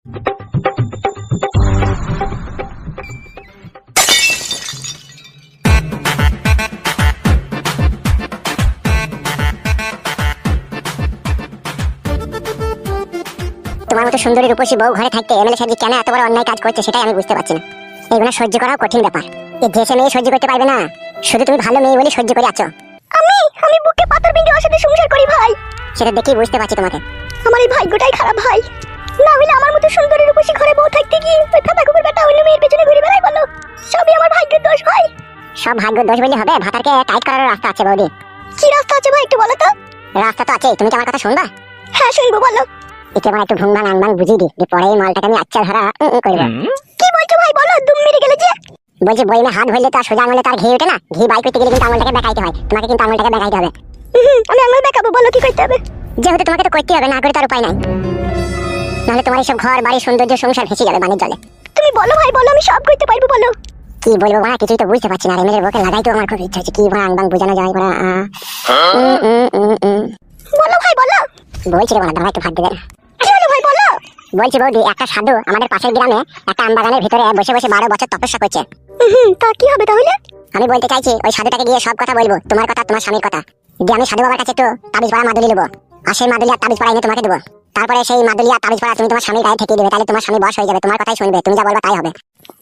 তোমার মতো সুন্দরী রূপসী বউ ঘরে থাকতে এমএলএ সাহেব কেন এত বড় অন্যায় কাজ করছে সেটাই আমি বুঝতে পারছি না। এগুলো সহ্য করাও কঠিন ব্যাপার। এই দেশে মেয়ে সহ্য করতে পারবে না, শুধু তুমি ভালো মেয়ে বলে সহ্য করে আছো। আমি বুকে পাথর ভেঙে ওর সাথে সংসার করি ভাই। সেটা দেখেই বুঝতে পারছি তোমাকে। আমার এই ভাগ্যটাই খারাপ ভাই, না হলে আমার মতো সুন্দরী রূপসী ঘরে বউ থাকতে গিয়ে ওই ফাটা কুকুর বেটা অন্য মেয়ের পেছনে ঘুরে বেড়াই বলো, সবই আমার ভাগ্যের দোষ ভাই। সব ভাগ্য দোষ বললে হবে? ভাতারকে টাইট করার রাস্তা আছে বৌদি। কি রাস্তা আছে ভাই একটু বলো তো? রাস্তা তো আছে, তুমি কি আমার কথা শুনবা? হ্যাঁ শুনবো, বলো। একে আমার একটু ভুংভাং আংবাং বুঝিয়ে দি, পরে এই মালটাকে আমি আচ্ছা ধরা করবো। কি বলছো ভাই, বলো। দুম মেরে গেলে যে বলছি বইমে হাত ধরলে তো আর সোজা আঙুলে তার ঘি ওঠে না। ঘি বাই করতে গেলে কিন্তু আঙুলটাকে বেঁকাইতে হয়, তোমাকে কিন্তু আঙুলটাকে বেঁকাইতে হবে। আমি আঙুল দেখাবো, বলো কি করতে হবে? যেহেতু তোমাকে তো করতে হবে, না করে তার উপায় নাই, নাহলে তোমার এইসব ঘর বাড়ি সৌন্দর্য সংসার ভেসে যাবে বানের জলে। তুমি বলো ভাই, বলো, আমি সব করতে পারবো, বলো। কি বলবো মা, কিছুই তো বুঝতে পারছি না। এমএলএর বউকে লাগাই তো আমার খুব ইচ্ছা হচ্ছে, কি আংবাং বোঝানো যায় বড়া। বলো ভাই, বলো। বলছি রে বড়া, দাঁড়া একটু ভাত দেবে না। কি হলো ভাই, বলো। বলছি বৌদি, একটা সাধু আমাদের পাশের গ্রামে একটা আম বাগানের ভিতরে বসে বসে 12 বছর তপস্যা করছে। তা কি হবে তাহলে? আমি বলতে চাইছি ওই সাধুটাকে গিয়ে সব কথা বলবো, তোমার কথা তোমার স্বামীর কথা। যে আমি সাধু বাবার কাছে একটু তাবিজ পড়া মাদুলি নেবো, আর সেই মাদুলি আর তাবিজ পড়া এনে তোমাকে দেবো। তারপরে সেই মাদুলি আর তাবিজ পড়া তুমি তোমার স্বামীর গায়ে ঠেকিয়ে দেবে, তাহলে তোমার স্বামী বশ হয়ে যাবে, তোমার কথাই শুনবে, তুমি যা বলবা তাই হবে।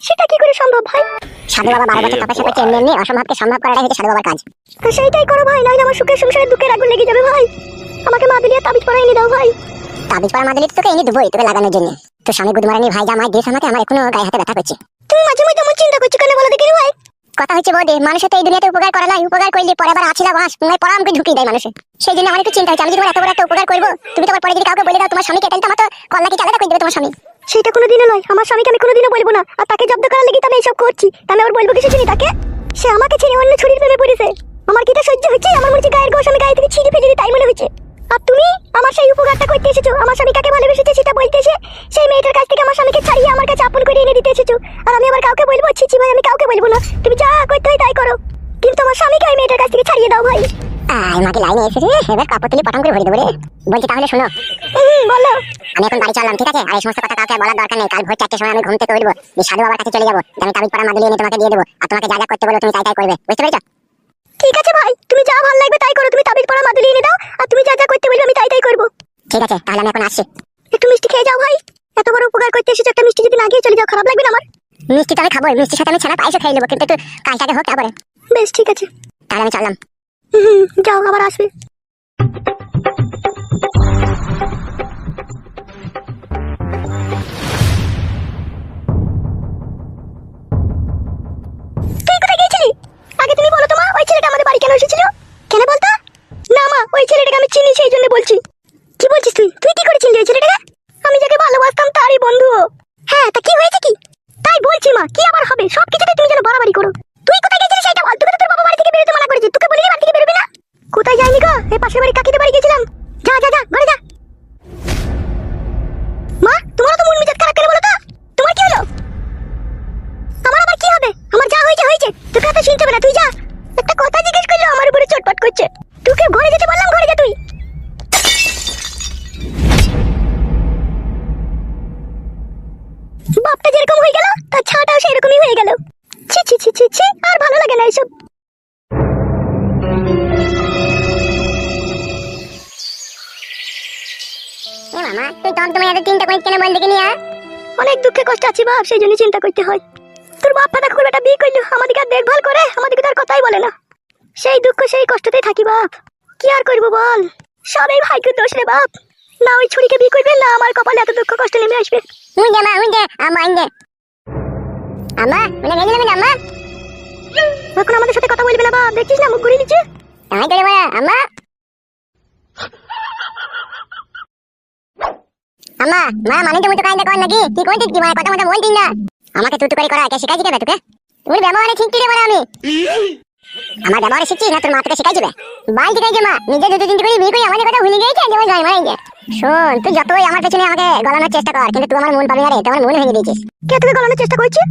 সেটা কি করে সম্ভব ভাই? সাধু বাবা 12 বছর তপস্যা করছে, এমনি এমনি অসম্ভবকে সম্ভব করাটাই হচ্ছে সাধু বাবার কাজ। তো সেইটাই করো ভাই, নইলে আমার সুখের সংসারে দুঃখের আগুন লেগে যাবে ভাই। আমাকে মাদুলি আর তাবিজ পড়া এনে দাও ভাই। তাবিজ পড়া মাদুলি তোকে এনে দেবোই, তোকে লাগানোর জন্য। তো স্বামী গুদমারানি ভাই যা মাই দিয়েছে আমাকে, আমার এখনো গায়ে হাতে ব্যথা করছে। তুমি মাঝে মাঝে এমন চিন্তা করছো কেন বলো দেখি ভাই? কথা হচ্ছে বৌদি, মানুষের তো এই দুনিয়াতে উপকার করা নাই, উপকার করলে পরে আবার আছিলা বাস তোমার পড়া আমাকে ঢুকিয়ে দেয় মানুষে। সেই জন্য আমার একটু চিন্তা হচ্ছে, আমি যদি তোমার এত বড় একটা উপকার করবো, তুমি তোমার পরে যদি কাউকে বলে দাও তোমার স্বামীকে, তাহলে তো আমার তো কল্লা কি আলাদা করে দেবে তোমার স্বামী। সেটা কোনোদিনও নয়, আমার স্বামীকে আমি কোনোদিনও বলবো না। আর তাকে জব্দ করার লাগি তো আমি এইসব করছি, তা আমি আবার বলবো কিছু চিনি তাকে? সে আমাকে ছেড়ে অন্য ছুরির প্রেমে পড়েছে। আমার কি এটা সহ্য হচ্ছে? আমার মনে হচ্ছে গায়ের গোশ আমি গায়ে থেকে ছিঁড়ে ফেলে দিই, তাই মনে হচ্ছে। আর তুমি আমার সেই উপকারটা করতে এসেছো, আমার স্বামী কাকে ভালোবেসেছে সেটা বলতে এসে সেই মেয়েটার কাছ থেকে আমার স্বামীকে ছাড়িয়ে আমার কাছে আপন করে এনে দিতে এসেছো। আর আমি আবার কাউকে বলবো? ছি ভাই, আমি কাউকে বলবো না, তুমি যা করতে হয় তাই করো, কিন্তু আমার স্বামীকে ওই মেয়েটার কাছ থেকে ছাড়িয়ে দাও ভাই। আমাকে লাইনে এসেছে, এবার কাপড় তুলি পটাম করে ভরে দেবো রে। বলছি তাহলে শোনো, বলো। আমি এখন বাড়ি চললাম, ঠিক আছে? আর এই সমস্ত কথা কাউকে বলার দরকার নেই। কাল ভোর 4টার সময় আমি ঘুম থেকে উঠবো, যে সাধু বাবার কাছে চলে যাবো, আমি তাবিজ পড়া মাদুলি এনে তোমাকে দিয়ে দেবো, আর তোমাকে যা যা করতে বলো তুমি তাই তাই করবে, বুঝতে পেরেছো? ঠিক আছে ভাই, তুমি যা ভালো লাগবে তাই করো, তুমি তাবিজ পড়া মাদুলি এনে দাও, আর তুমি যা যা করতে বলবে আমি তাই তাই করবো। ঠিক আছে, তাহলে আমি এখন আসছি। একটু মিষ্টি খেয়ে যাও ভাই, এত বড় উপকার করতে এসেছো, একটা মিষ্টি যদি না খেয়ে চলে যাও খারাপ লাগবে না আমার? মিষ্টি তো আমি খাবো, মিষ্টির সাথে আমি ছানা পায়েসও খেয়ে নেবো, কিন্তু একটু কাজটাকে হোক তারপরে। বেশ ঠিক আছে, তাহলে আমি চললাম। যাও, আবার আসবে। তুই কোথায় গিয়েছিলি? আগে তুমি বলো তো মা, ওই ছেলেটা আমাদের বাড়ি কেন এসেছিল? কেন বলতো? না মা, ওই ছেলেটাকে আমি চিনি, সেই জন্য বলছি। কি বলছিস তুই? তুই কি করে চিনলি ওই ছেলেটাকে? আমি যাকে ভালোবাসতাম তারই বন্ধু। হ্যাঁ, তা কি হয়েছে কি? তাই বলছি মা, কি আবার হবে? সবকিছুতে তুমি যেন বাড়াবাড়ি করো। তুই কোথায় গেছিলিস সেটা বল, তোকে তো তোর বাবা বাড়ি থেকে বেরোতে মানা করেছে, তোকে বলিনি বাড়ি থেকে বেরোবি না? কোথায় যাইনি গো, এই পাশের বাড়ি কাকিদের বাড়ি গেছিলাম। যা যা যা, ঘরে যা। মা, তোমার তো মন মেজাজ খারাপ কেন বলো তো? তোমার কি হলো? আমার আবার কি হবে? আমার যা হয়েছে হয়েছে, তোকে এত শুনতে হবে না, তুই যা। একটা কথা জিজ্ঞেস করলো আমার উপরে চটপট করছে। তোকে ঘরে যেতে বললাম, ঘরে যা তুই। বাপটা যেরকম হয়ে গেল তার ছাটাও সেরকমই হয়ে গেল। ছি ছি ছি ছি ছি, আর ভালো লাগে না এসব। মামা তুই তুমি এত চিন্তা করিস কেন বল দেখিনি? অনেক দুঃখে কষ্ট আছি বাপ, সেই জন্য চিন্তা করতে হয়। তোর বাপ ফাটা কুকুর বেটা বিয়ে করলো, আমাদেরকে আর দেখভাল করে, আমাদেরকে তার কথাই বলে না। সেই দুঃখ সেই কষ্টতেই থাকি বাপ, কি আর করবো বল। সবই ভাগ্যের দোষ রে বাপ, না ওই ছুরিকে বিয়ে করবে, না আমার কপালে এত দুঃখ কষ্ট নেমে আসবে। এখন আমাদের সাথে কথা বলবে না বাপ, দেখছিস না মুখ ঘুরিয়ে নিচ্ছে। মানে তুমি তো কাইন্দা কর নাকি? কি করছিস কি? কথা মতো বলছিস না, আমাকে তুই করে করা কে শিখাইছি কেন তোকে? তুমি ব্যবহারে শিখছি রে বলে আমি আমার ব্যবহারে শিখছি না তোর মা তোকে শিখাই দিবে? বাই শিখাইছে মা, নিজে দুটো তিনটে করে বিয়ে করে আমাদের কথা ভুলে গেছে, যেমন জয় মারাইছে। শোন, তুই যতই আমার পেছনে আমাকে গলানোর চেষ্টা কর, কিন্তু তুই আমার মন পাবি না রে, তোমার মন ভেঙে দিয়েছিস। কে তোকে গলানোর চেষ্টা করছে?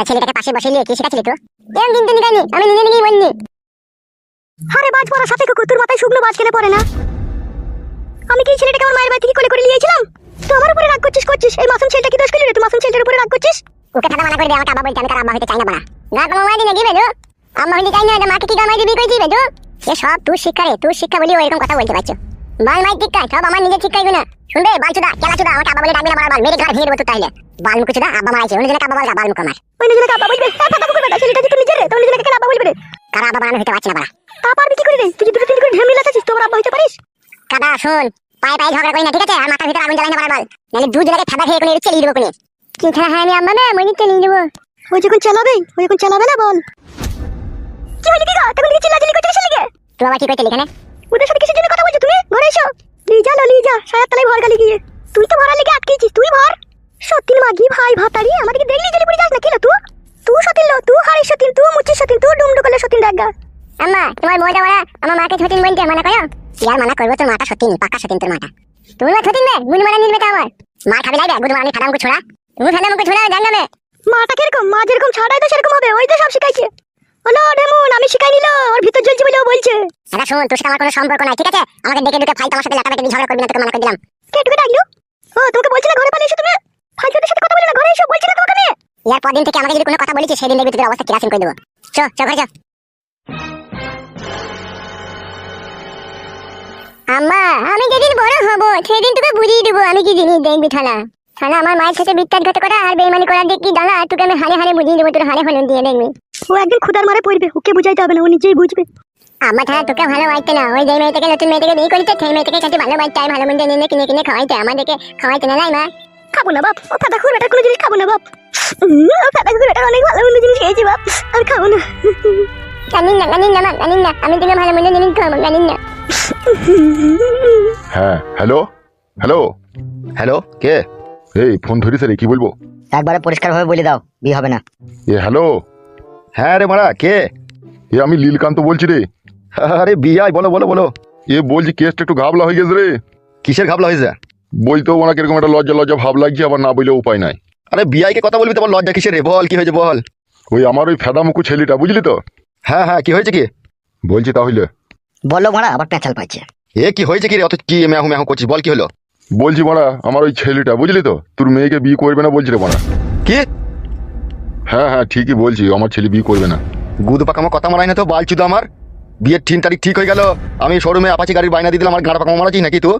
ছেলেটাকে পাশে বসে নিয়ে কি শিখাচ্ছিলি তুই? এরকম কিন্তু নিকাইনি, আমি নিজে নিজেই বলনি। আরে বাজ পড়া সাথে কুকুর, তোর মাথায় শুকনো বাজ কেন পড়ে না? আমি কি ছেলেটাকে আমার মায়ের বাড়ি থেকে কোলে করে নিয়ে এসেছিলাম? তুই আমার উপরে রাগ করছিস এই মাসুম ছেলেটা কি দোষ করলি রে? তুই মাসুম ছেলেটার উপরে রাগ করছিস? ওকে থাকা মানা করে দে, আমাকে আব্বা বলতে, আমি তার আব্বা হইতে চাই না বাড়া। না তোমার মাই দিনে কি বেদু, আম্মা হইতে চাই না, এটা মাকে কি গামাই দিবি কইছি বেদু? এ সব তুই শিক্ষা রে, তুই শিক্ষা বলি এরকম কথা বলতে পারছো। বাল মাই শিক্ষা সব আমার নিজের শিক্ষাই গুনা। শুনবে বালচুদা কেলাচুদা, আমাকে আব্বা বলে ডাকবি না বারবার, মেরে ঘর ভেঙে দেবো তুই তাইলে। বাল মুকুচুদা আব্বা মারাইছে, অন্য জনকে আব্বা বলগা, বাল মুখ আমার। ওই নিজেকে আব্বা বলবে? ফাটা কুকুর বেটা, ছেলেটা যে তুই নিজে রে, তোর নিজেকে কেন আব্বা বলবে রে? কারা আব্বা বানানো হইতে পারছে না বাড়া। তা পারবি কি করে রে? তুই যদি দুটো তিন করে ঢেমলি লাগাছিস তোর আব্বা হইতে পারিস? কাদা শোন, পায়ে পায়ে ঝগড়া করি না ঠিক আছে, আর মাথার ভিতরে আগুন জ্বালাই না বারবার, নাহলে দুজনকে থাবা খেয়ে কোনে চেলিয়ে দেবো কোনে। কি খেলা হয় আমি আম্মা না মনি চেলিয়ে দেবো। ওই যখন চালাবে না বল। কি হইলো কি গো? তখন কি চিল্লাচিল্লি করছিস লেগে? তুই আবার কি কইতে এখানে? ওদের সাথে কিসের জন্য কথা বলছো তুমি? ঘরে এসো। লিজা সায়ার তলায় ভর গালি গিয়ে। তুই তো ভরার লেগে আটকেছিস, তুই ভর। সতীন মাগি ভাই ভাতারি আমাদেরকে দেখলি জেলে পড়ে যাস না কিলো তুই? তুই সতীন লো, তুই হারিস সতীন, তুই মুচিস সতীন, তুই ডুমডুকলে সতীন ডাগা। আম্মা তোমার বউটা বড়া আমার মাকে সতীন বলতে মানা করো। ইয়ার মানা করবো, তোর মাটা সতীন, পাক্কা সতীন তোর মাটা। তুমি মা সতীন বে গুণ মানা নিবে আমার মা খাবি লাইবে গুণ মানা ফাদামকে ছোড়া। তুমি ফাদামকে ছোড়া জানবে মাটা কিরকম, মা যেরকম ছাড়াই তো সেরকম হবে, ওই তো সব শিখাইছে। হলো ডেমন, আমি শিখাই নিল, ওর ভিতর জ্বলছে বলে ও বলছে। আচ্ছা শোন, তোর সাথে আমার কোনো সম্পর্ক নাই ঠিক আছে, আমাকে ডেকে ডেকে ফাইল আমার সাথে লাটালাটি ঝগড়া করবি না, তোকে মানা করে দিলাম। কে তোকে ডাকলো? ও তোকে বলছি না ঘরে পালিয়ে এসো তুমি? ফাইজদের সাথে কথা বলে না, ঘরে এসো বলছি না তোমাকে আমি। ইয়ার পরদিন থেকে আমাকে যদি কোনো কথা বলিস সেদিন দেখবি তোর অবস্থা কিরাসিন করে দেবো। চ চ ঘরে চ। আম্মা আমি যেদিন বড় হব সেদিন তোকে বুঝিয়ে দেবো আমি কি জিনিস, দেখবি থানা থানা আমার মায়ের সাথে বিশ্বাসঘাত করা আর বেইমানি করার দিক কি দাঁড়া, তোকে আমি হারে হারে বুঝিয়ে দেবো, তোর হারে হলুন দিয়ে দেখবি। ও একদিন খুদার মারে পড়বে, ওকে বুঝাইতে হবে না, ও নিজেই বুঝবে। আমার থানা তোকে ভালো বাড়তে না, ওই যে মেয়েটাকে নতুন মেয়েটাকে বিয়ে করিতে সেই মেয়েটাকে সাথে ভালো বাড়তে হয়, ভালো মন্দ নিয়ে কিনে কিনে খাওয়াইতে, আমাদেরকে খাওয়াইতে না লাই মা। খাবো না বাপ, ও ফাটা খুব বেটার কোনো জিনিস খাবো না বাপ। ফাটা খুব বেটার অনেক ভালো মন্দ জিনিস খেয়েছি বাপ, আর খাবো না। জানিন না মা জানিন না, আমি তোকে ভালো মন্দ জিনিস খাবো জানিন না। হ্যাঁ হ্যালো হ্যালো হ্যালো, কে? এই ফোন ধরিস রে, কি বলবো? একবারে পরিষ্কারভাবে বলে দাও, বিয়ে হবে না। এ হ্যালো, হ্যাঁ রে মারা, কে? এ আমি লীলকান্ত বলছি রে। আরে বিয়াই, বলো বলো বলো। এ বলছি কেসটা একটু ঘাবলা হয়ে গেছে রে। কিসের ঘাবলা হয়েছে? বলতেও ওনাকে এরকম একটা লজ্জা লজ্জা ভাব লাগছে, আবার না বললে উপায় নাই। আরে বিয়াইকে কথা বলবি, তোমার লজ্জা কিসের রে? বল কি হয়েছে বল। ওই আমার ওই ফেদামুকু ছেলেটা বুঝলি তো? হ্যাঁ হ্যাঁ, কি হয়েছে কি? বলছি তাহলে বললো মারা, আবার পেঁচাল পাচ্ছে। এ কি হয়েছে কি রে? অত কি মেহু মেহু করছিস, বল কি হলো? বলছি মারা, আমার ওই ছেলেটা বুঝলি তো, তোর মেয়েকে বিয়ে করবে না বলছি রে মারা। কি? হ্যাঁ হ্যাঁ ঠিকই বলছি, আমার ছেলে বিয়ে করবে না। গুদু পাকামো কথা মারাই না তো, বালচুদা আমার। বিয়ের 3 তারিখ ঠিক হয়ে গেল, আমি শোরুমে আপাচি গাড়ির বাইনা দিয়ে দিলাম, আমার গাড়া পাকামো মারাচ্ছিস নাকি তুই?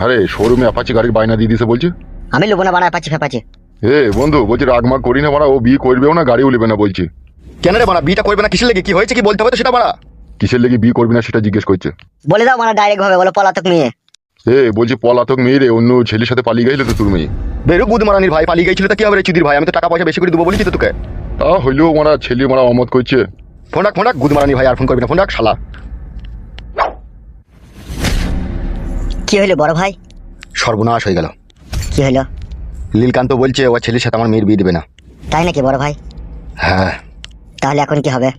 আরে শোরুমে অ্যাপাচি গাড়ির বায়না দিয়ে দিছে বলছি। আমি লোবো না বানা পাচ্ছি ফেপাচ্ছি। এ বন্ধু বলছি রাগমাগ করি না মারা, ও বিয়ে করবেও না গাড়িও নেবে না বলছি। কেন রে বানা, বিয়েটা করবে না কিসের লেগে? কি হয়েছে কি বলতে হবে তো সেটা বানা। কিসের লেগে বিয়ে করবি না সেটা জিজ্ঞেস করছে। বলে দাও মানে ডাইরেক্ট ভাবে বলো, পলাতক মেয়ে। এ বলছি পলাতক মেয়ে রে, অন্য ছেলের সাথে পালিয়ে গেছিল তো তোর মেয়ে। বেরো গুদ মারানির ভাই, পালিয়ে গেছিল তো কি হবে রে চুদির ভাই? আমি তো টাকা পয়সা বেশি করে দেবো বলেছি তো তোকে। তা হইলেও মারা ছেলে মারা অমত করছে। ফোন রাখ গুদ মারানি ভাই, আর ফোন করবি না, ফোন রাখ শালা। কি হইলো বড় ভাই? সর্বনাশ হয়ে গেল। কি হইলো? লীলকান্ত বলছে ও ছেলের সাথে আমার মেয়ের বিয়ে দেবে না। তাই নাকি বড় ভাই? হ্যাঁ। তাহলে এখন কি হবে?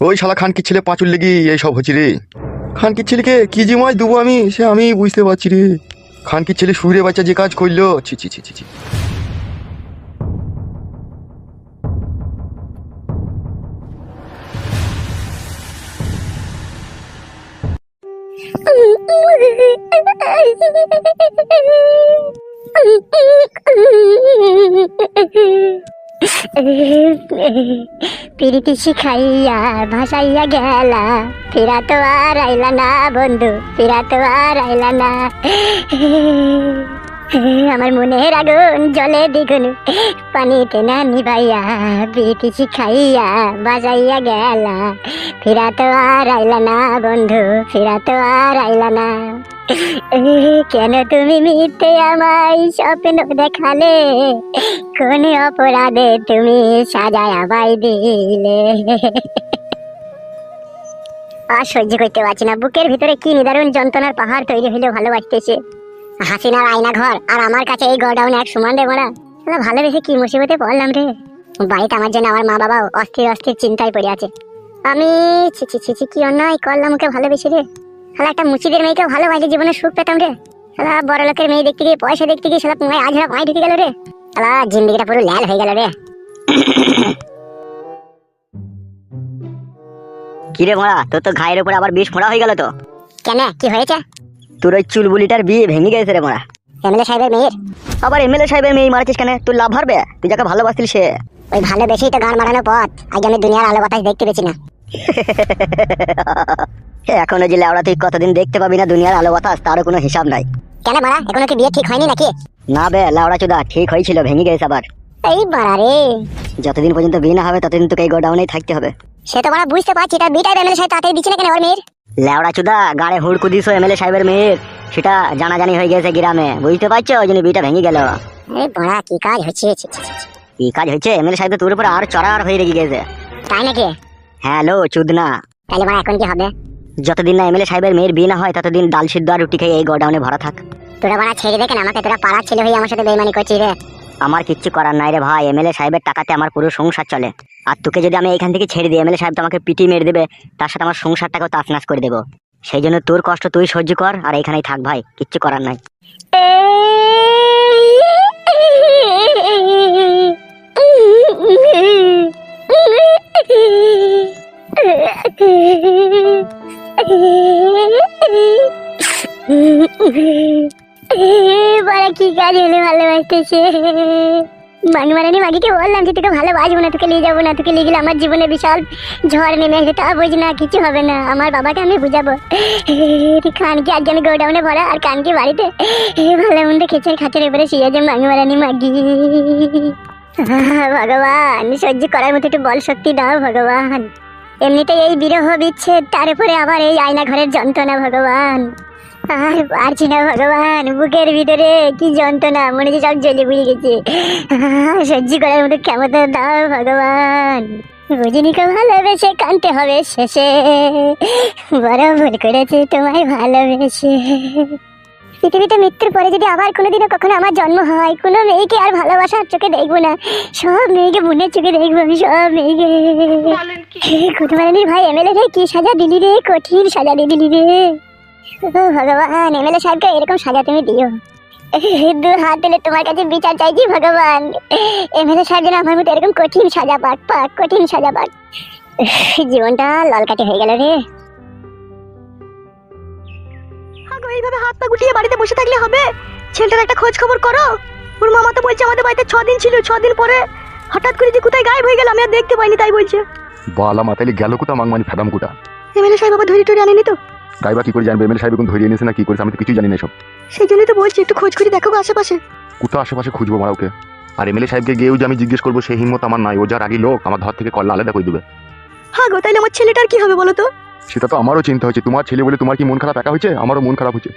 ওই শালা খানকির ছেলে পাঁচুর লেগি এই সব হচ্ছে রে। খানকির ছেলেকে কি যে মাছ দেবো আমি, সে আমি বুঝতে পারছি রে। খানকির ছেলে শুয়ে বাচ্চা যে কাজ করলো, ছি ছি ছি ছি ছি। প্রীতি শিখাইয়া ভাসাইয়া গেলা, ফেরা তো আর আইলা না বন্ধু, ফেরা তো আর আইলা না। আমার মনের আগুন জলে দ্বিগুণ, পানিতে না নিভাইয়া প্রীতি শিখাইয়া বাজাইয়া গেলা, ফেরা তো আর আইলা না বন্ধু, ফেরা তো আর আইলা না। কেন তুমি মিথ্যে আমায় স্বপ্ন দেখালে, কোন অপরাধে তুমি সাজায় আবাই দিলে। আর সহ্য করতে পারছি না, বুকের ভিতরে কি নিদারুণ যন্ত্রণার পাহাড় তৈরি হইলে ভালোবাসতেছে। হাসিনার আয়না ঘর আর আমার কাছে এই গোডাউন এক সমান রে বড়া। ভালোবেসে কি মুসিবতে পড়লাম রে। বাড়িতে আমার জন্য আমার মা বাবা অস্থির অস্থির চিন্তায় পড়ে আছে। আমি ছি ছি ছি ছি কি অন্যায় করলাম ওকে ভালোবেসে রে। শালা একটা মুচিদের মেয়েকে ভালোবাসলে জীবনে সুখ পেতাম রে। শালা বড় লোকের মেয়ে দেখতে গিয়ে পয়সা দেখতে গিয়ে শালা পুঙ্গায় আঝরা পায়ে ঢুকে গেল রে। শালা জিন্দিগিটা পুরো লাল হয়ে গেল রে। কিরে মোড়া, তোর তো ঘায়ের উপরে আবার বিষ ফোড়া হয়ে গেল তো। কেন কি হয়েছে? তোর ওই চুলবুলিটার বিয়ে ভেঙে গেছে রে মোড়া। এমএলএ সাহেবের মেয়ের। আবার এমএলএ সাহেবের মেয়ে মারাছিস কেন? তুই লাভ হারবে, তুই যাকে ভালোবাসতিল সে। ওই ভালোবেসেই তো গান মারানো পথ। আজ আমি দুনিয়ার আলো বাতাস দেখতে পেছি না। এখনো যে লেওড়া তুই কতদিন দেখতে পাবি না দুনিয়ার আলো বাতাস, তারও কোনো হিসাব নাই। কেন মারা, এখনো কি বিয়ে ঠিক হয়নি নাকি? না বে লেওড়া চুদা, ঠিক হয়েছিল, ভেঙে গেছে আবার। এই বাড়া রে, যতদিন পর্যন্ত বিয়ে না হবে ততদিন তোকে এই গোডাউনেই থাকতে হবে। সে তো মারা বুঝতে পারছি, তার বিটাই এমএলএ সাহেব তাড়াতাড়ি দিচ্ছে না কেন ওর মেয়ের? লেওড়া চুদা, গাড়ে হুড়কু দিছো এমএলএ সাহেবের মেয়ের, সেটা জানাজানি হয়ে গেছে গ্রামে, বুঝতে পারছো? ওই জন্য বিয়েটা ভেঙে গেল। এই বাড়া কি কাজ হচ্ছে? কি কাজ হয়েছে? এমএলএ সাহেব তো তোর উপর আর চড়ার হয়ে রেগে গেছে। তাই নাকি? হ্যাঁ লো চুদনা। তাহলে মারা এখন কি হবে? যতদিন না এমএলএ সাহেবের মেয়ের বিয়ে না হয় ততদিন ডাল সিদ্ধ আর রুটি খেয়ে এই গোডাউনে ভরা থাক। তোরা বাড়া ছেড়ে দেখেন আমাকে, তোরা পাড়ার ছেলে হয়ে আমার সাথে বেইমানি করছিস রে। আমার কিচ্ছু করার নাই রে ভাই, এমএলএ সাহেবের টাকাতে আমার পুরো সংসার চলে। আর তোকে যদি আমি এখান থেকে ছেড়ে দিই, এমএলএ সাহেব তো আমাকে পিটি মেরে দেবে, তার সাথে আমার সংসারটাকেও তাছনাছ করে দেবো। সেই জন্য তোর কষ্ট তুই সহ্য কর আর এখানেই থাক ভাই, কিচ্ছু করার নাই। বাড়া কি কাজ হলে ভালোবাসতেছে। মাগি মাগিকে বললাম যে তোকে ভালোবাসবো না, তোকে নিয়ে যাবো না, তোকে নিয়ে গেলে আমার জীবনে বিশাল ঝড় নেমে আসবে। তা বুঝ না, কিছু হবে না, আমার বাবাকে আমি বুঝাবো। খানকে আজকে আমি গোডাউনে ভরা আর কানকে বাড়িতে ভালো মন্দ খেচে খাচের এবারে শিয়েছে মাগি। ভগবান, সহ্য করার মতো একটু বল শক্তি দাও ভগবান। এমনিতে এই বিরহ বিচ্ছেদ, তার উপরে আবার এই আয়না ঘরের যন্ত্রণা ভগবান। আর পারছি না ভগবান, বুকের ভিতরে কি যন্ত্রণা, মনে হচ্ছে সব জ্বলে পুড়ে গেছে। সহ্য করার মতো ক্ষমতা দাও ভগবান। বুঝিনিকে ভালোবেসে কানতে হবে শেষে, বড় ভুল করেছে তোমায় ভালোবেসে। পৃথিবীতে মৃত্যুর পরে যদি আবার কোনোদিনও কখনো আমার জন্ম হয়, কোনো মেয়েকে আর ভালোবাসার চোখে দেখবো না, সব মেয়েকে বোনের চোখে দেখবো আমি, সব মেয়েকে। কুটুমারানির ভাই এমএলএ রে, কি সাজা দিলি রে, কঠিন সাজা দিয়ে দিলি রে। ও ভগবান, এমএলএ সাহেবকে এরকম সাজা তুমি দিও। দু হাত দিলে তোমার কাছে বিচার চাইছি ভগবান। এমএলএ সাহেব যেন আমার মতো এরকম কঠিন সাজা পাক, কঠিন সাজা পাক। জীবনটা ললকাটি হয়ে গেল রে। এইভাবে হাত পা গুটিয়ে বাড়িতে বসে থাকলে হবে? ছেলেটার একটা খোঁজ খবর করো। ওর মামা তো বলছে আমাদের বাড়িতে 6 দিন ছিল, 6 দিন পরে হঠাৎ করে যে কোথায় গায়েব হয়ে গেল, আমি আর দেখতে পাইনি, তাই বলছে। বালা মাতালি গেল কোথা মাংমানি ফেদাম কোটা। এমএলএ সাহেব আবার ধরে টরে আনেনি তো? গাইবা কি করে জানবে এমএলএ সাহেব কোন ধরিয়ে নিয়েছে না কি করেছে? আমি তো কিছুই জানি না সব। সেই জন্যই তো বলছি একটু খোঁজ করে দেখো আশেপাশে। কোথা আশেপাশে খুঁজবো মারা ওকে? আর এমএলএ সাহেবকে গিয়েও যে আমি জিজ্ঞেস করবো সেই হিম্মত আমার নাই। ও যার আগে লোক, আমার ধর থেকে কল্লা আলাদা করে দেবে। হ্যাঁ গো, তাইলে আমার ছেলেটার কি হবে বলো তো? সেটা তো আমারও চিন্তা হচ্ছে। তোমার ছেলে বলে তোমার কি মন খারাপ একা হয়েছে? আমারও মন খারাপ হচ্ছে।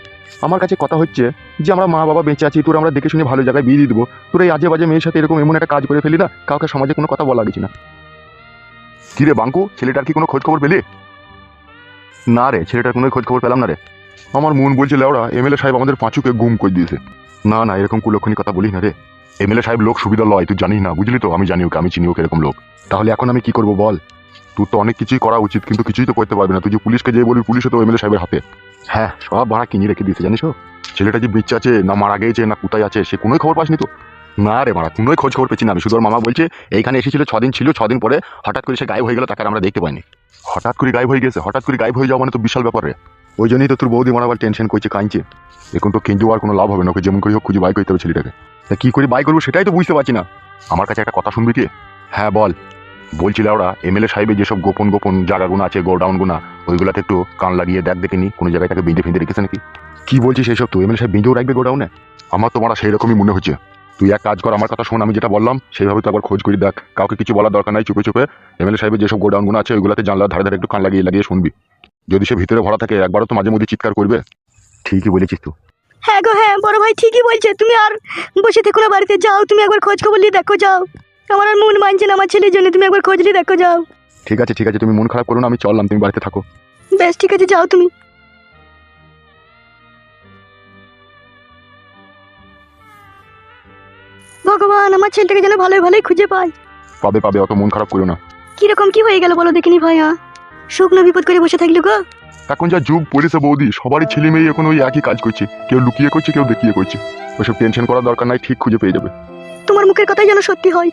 আমার কাছে কথা হচ্ছে যে আমরা মা বাবা বেঁচে আছি, তোর আমরা দেখে শুনে ভালো জায়গায় বিয়ে দিয়ে দেবো। তোর এই আজে বাজে মেয়ের সাথে এরকম এমন একটা কাজ করে ফেলি না, কাউকে সমাজে কোনো কথা বলা গেছি না। কি রে বাঙ্কু, ছেলেটার কি কোনো খোঁজ খবর পেলি? না রে, ছেলেটার কোনো খোঁজ খবর পেলাম না রে। আমার মন বলছে লেওড়া এমএলএ সাহেব আমাদের পাঁচুকে গুম করে দিয়েছে। না না, এরকম কুলক্ষণী কথা বলিস না রে। এমএলএ সাহেব লোক সুবিধা লয়, তুই জানিস না, বুঝলি তো? আমি জানি ওকে, আমি চিনি ওকে এরকম লোক। তাহলে এখন আমি কি করবো বল? তুই তো অনেক কিছুই করা উচিত, কিন্তু কিছুই তো করতে পারবি না। তুই যে পুলিশকে যে বলবি, পুলিশও তো এমএলএ সাহেবের হাতে। হ্যাঁ, সব ভাড়া কিনে রেখে দিয়েছে জানিস। ছেলেটা যে বেঁচে আছে না মারা গেছে না কোথায় আছে সে কোনোই খবর পাসনি তো? না রে মারা, কোনোই খোঁজ খবর পেয়েছি না আমি। শুধু ওর মামা বলছে এইখানে এসেছিল 6 দিন ছিল, 6 দিন পরে হঠাৎ করে সে গায়েব হয়ে গেল, তাকে আমরা দেখতে পাইনি। হঠাৎ করে গায়েব হয়ে গেছে? হঠাৎ করে গায়েব হয়ে যাওয়া মানে তো বিশাল ব্যাপার রে। ওই জন্যই তো তোর বৌদি মারা আবার টেনশন করছে, কাঁদছে। এখন তো কিন্তু আর কোনো লাভ হবে না, ওকে যেমন করে হোক খুঁজে বাই করতে হবে ছেলেটাকে। তা কি করে বাই করবো সেটাই তো বুঝতে পারছি না। আমার কাছে একটা কথা শুনবি কি? হ্যাঁ বল। বলছিল ওরা এমএলএ সাহেবের যেসব গোপন গোপন জায়গাগুলো আছে, গোডাউন গুনা, ওইগুলাতে একটু কান লাগিয়ে দেখিনি কোনো জায়গায় তাকে বেঁধে ফেঁধে রেখেছে নাকি? কি বলছিস সেসব? তো এমএলএ সাহেব বেঁধেও রাখবে গোডাউনে? আমার তোমার সেই রকমই মনে হচ্ছে। তুই এক কাজ কর, আমার কথা শোন, আমি যেটা বললাম সেইভাবে তো একবার খোঁজ করে দেখ। কাউকে কিছু বলার দরকার নাই, চুপে চুপে এমএলএ সাহেবের যেসব গোডাউনগুলো আছে ওইগুলাতে জানলার ধারে ধারে একটু কান লাগিয়ে শুনবি। যদি সে ভিতরে ভরা থাকে একবারও তো মাঝে মধ্যে চিৎকার করবে। ঠিকই বলেছিস তো। হ্যাঁ গো হ্যাঁ, বড় ভাই ঠিকই বলছে। তুমি আর বসে থেকো না, বাড়িতে যাও, তুমি একবার খোঁজ খবর নিয়ে দেখো, যাও। আমার আর মন মানছে না আমার ছেলের জন্য, তুমি একবার খোঁজ নিয়ে দেখো, যাও। ঠিক আছে ঠিক আছে, তুমি মন খারাপ করো না, আমি চললাম, তুমি বাড়িতে থাকো। বেশ ঠিক আছে, যাও তুমি। ভগবান, আমার ছেলেটাকে যেন ভালোই ভালোই খুঁজে পাই। পাবে পাবে, অত মন খারাপ করো না। কিরকম কি হয়ে গেল বলো দেখিনি ভাইয়া? শুকনো বিপদ করে বসে থাকলো গো। এখন যা যুগ পড়েছে বৌদি, সবারই ছেলে মেয়ে এখন ওই একই কাজ করছে, কেউ লুকিয়ে করছে কেউ দেখিয়ে করছে। ওইসব টেনশন করার দরকার নাই, ঠিক খুঁজে পেয়ে যাবে। তোমার মুখের কথাই যেন সত্যি হয়।